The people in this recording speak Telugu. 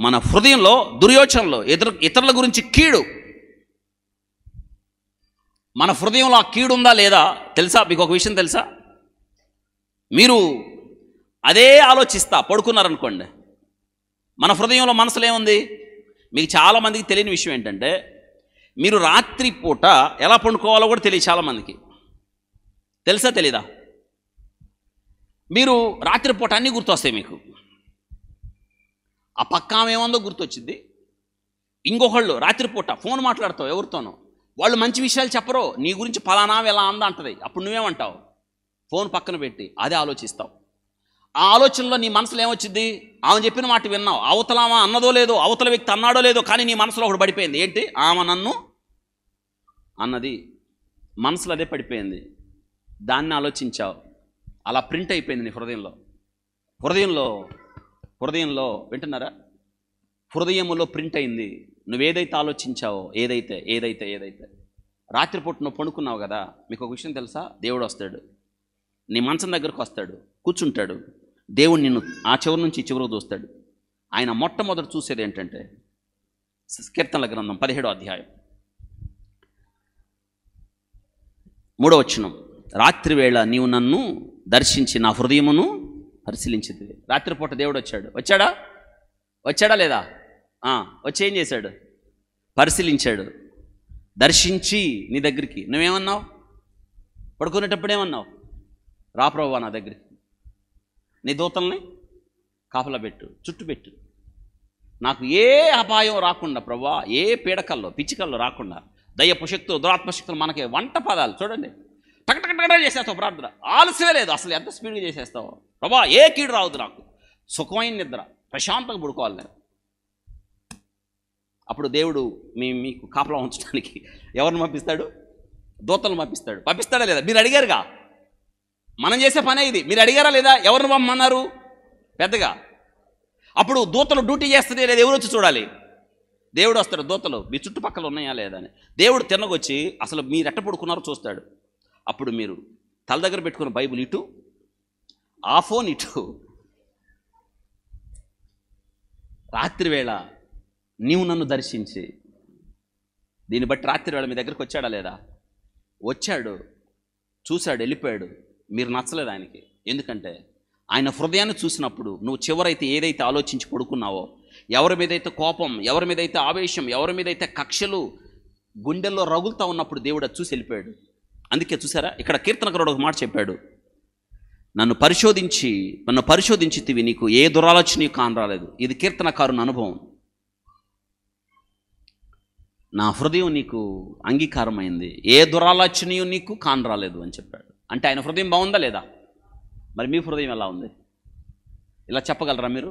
మన హృదయంలో దుర్యోచనలు, ఇతరుల గురించి కీడు, మన హృదయంలో ఆ కీడు ఉందా లేదా తెలుసా? మీకు ఒక విషయం తెలుసా? మీరు అదే ఆలోచిస్తా పడుకున్నారనుకోండి, మన హృదయంలో మనసులో ఏముంది? మీకు చాలామందికి తెలియని విషయం ఏంటంటే, మీరు రాత్రి పూట ఎలా పండుకోవాలో కూడా తెలియదు చాలామందికి. తెలుసా తెలీదా? మీరు రాత్రిపూట అన్నీ గుర్తొస్తాయి మీకు. ఆ పక్క ఆమె ఏముందో గుర్తొచ్చింది. ఇంకొకళ్ళు రాత్రిపూట ఫోన్ మాట్లాడతావు ఎవరితోనో, వాళ్ళు మంచి విషయాలు చెప్పరు, నీ గురించి పలానా ఎలా అందా అంటది. అప్పుడు నువ్వేమంటావు? ఫోన్ పక్కన పెట్టి అదే ఆలోచిస్తావు. ఆ ఆలోచనలో నీ మనసులో ఏమొచ్చింది? ఆమె చెప్పిన మాట విన్నావు, అవతలామా అన్నదో లేదో, అవతల వ్యక్తి అన్నాడో లేదో, కానీ నీ మనసులో ఒకటి పడిపోయింది. ఏంటి? ఆమె నన్ను అన్నది. మనసులో అదే పడిపోయింది, దాన్ని ఆలోచించావు, అలా ప్రింట్ అయిపోయింది నీ హృదయంలో వింటున్నారా? హృదయములో ప్రింట్ అయింది. నువ్వేదైతే ఆలోచించావో, ఏదైతే రాత్రిపూట నువ్వు పండుకున్నావు కదా, మీకు ఒక విషయం తెలుసా? దేవుడు వస్తాడు, నీ మంచం దగ్గరకు వస్తాడు, కూర్చుంటాడు. దేవుడు నిన్ను ఆ చివరి నుంచి ఈ చివరికి చూస్తాడు. ఆయన మొట్టమొదటి చూసేది ఏంటంటే, కీర్తనల గ్రంథం 17వ అధ్యాయం 3వ వచనం, రాత్రి వేళ నీవు నన్ను దర్శించి నా హృదయమును పరిశీలించింది. రాత్రిపూట దేవుడు వచ్చాడా లేదా? వచ్చి ఏం చేశాడు? పరిశీలించాడు, దర్శించి నీ దగ్గరికి. నువ్వేమన్నావు? పడుకునేటప్పుడు ఏమన్నావు? రా ప్రభువా నా దగ్గరికి, నీ దూతల్ని కాపలా పెట్టు, చుట్టుపెట్టు, నాకు ఏ అపాయం రాకుండా ప్రభువా, ఏ పీడకల్లో పిచ్చికల్లో రాకుండా, దయ్యపు శక్తులు దురాత్మశక్తులు మనకి వంట పదాలు చూడండి, టకటకటక చేసేస్తావు ప్రార్థన, ఆలస్యమే లేదు అసలు, ఎంత స్పీడ్గా చేసేస్తావు ప్రభువా, ఏ కీడు రావద్దు, నాకు సుఖమైన నిద్ర, ప్రశాంతంగా పడుకోవాలి నేను. అప్పుడు దేవుడు మీకు కాపలా ఉంచడానికి ఎవరిని పంపిస్తాడు? దూతలను పంపిస్తాడా లేదా? మీరు అడిగారుగా, మనం చేసే పనే ఇది. మీరు అడిగారా లేదా? ఎవరిని పంపమన్నారు? పెద్దగా. అప్పుడు దూతలు డ్యూటీ చేస్తుంది లేదా? ఎవరు వచ్చి చూడాలి? దేవుడు వస్తాడు, దూతలు మీ చుట్టుపక్కల ఉన్నాయా లేదా అని. దేవుడు తిన్నగొచ్చి అసలు మీరు ఎట్ట పడుకున్నారో చూస్తాడు. అప్పుడు మీరు తల దగ్గర పెట్టుకున్న బైబిల్ ఇటు, ఆ ఫోన్ ఇటు, రాత్రివేళ నీవు నన్ను దర్శించి, దీన్ని బట్టి రాత్రివేళ మీ దగ్గరికి వచ్చాడా లేదా? వచ్చాడు, చూశాడు, వెళ్ళిపోయాడు. మీరు నచ్చలేదు ఆయనకి. ఎందుకంటే ఆయన హృదయాన్ని చూసినప్పుడు నువ్వు చివరైతే ఏదైతే ఆలోచించి పడుకున్నావో, ఎవరి మీదైతే కోపం, ఎవరి మీదైతే ఆవేశం, ఎవరి మీదైతే కక్షలు గుండెల్లో రగులుతూ ఉన్నప్పుడు దేవుడు అది చూసి వెళ్ళిపోయాడు. అందుకే చూసారా, ఇక్కడ కీర్తనకారుడు ఒక మాట చెప్పాడు, నన్ను పరిశోధించితివి, నీకు ఏ దురాలోచన కానరాలేదు. ఇది కీర్తనకారుని అనుభవం. నా హృదయం నీకు అంగీకారమైంది, ఏ దురాలోచనయు నీకు కానరాలేదు అని చెప్పాడు. అంటే ఆయన హృదయం బాగుందా లేదా? మరి మీ హృదయం ఎలా ఉంది? ఇలా చెప్పగలరా మీరు?